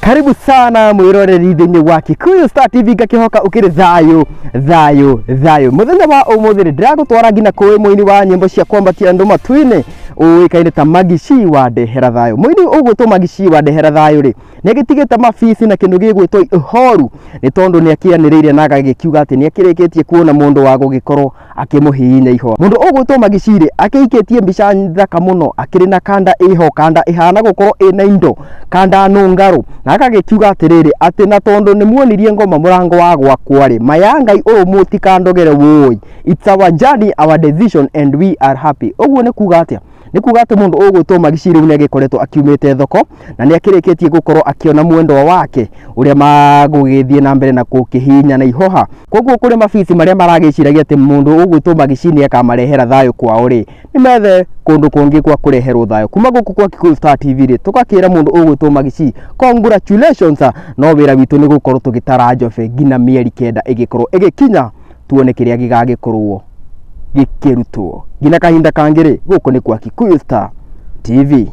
Karibu sana mwiroreri thini wa Kikuyu Star TV gakihoka ukiri thayo muthenya wa umuthiri ndiragutwara ngina kuwi muini wa nyimbo cia kwambatia andu matuine uikaine ta Magici wa ndehera thayo. Muini ugwitwo Magici wa ndehera thayo ri nigitigite mabici na kindu gigwitwo ihoru ni tondu ni akianiriire na agagikiuga ati ni akirikitie kuona mundu wa gugikorwo akimuhihinya iho. Mundu ugwitwo Magici ri akiiketie mbica thaka muno akiri na kanda iho, kanda ihana gukorwo ina indo, kanda nungaru na akagikiuga atiriri ati na tondu ni muonirie ngoma murango wa gwakwa ri mayangai uyu mutikandogere woi, it's our journey, our decision and we are happy. Uguo ni kuga atia? Ni kuga ati mundu ugwitwo Magici riu ni agikoretwo akiumite thoko na ni akirikitie gukorwo akiona mwendwa wake uria magugithie na mbere na kukihinya na ihoha. Koguo kuri mabici maria maragiciragia ati mundu ugwitwo Magici ni akamarehera thayo kwao ri ni methe kundu kungi kwa kureherwo thayo. Kuma guku kwa Kikuyu Star TV ri tukakira mundu ugwitwo Magici congratulations, no wira witu ni gukorwo tugitara njobe ngina mieri 9 igikorwo igikinya tuone kiria gigagikorwo gikirutwo ngina kahinda kangiri guku ni kwa Kikuyu Star TV.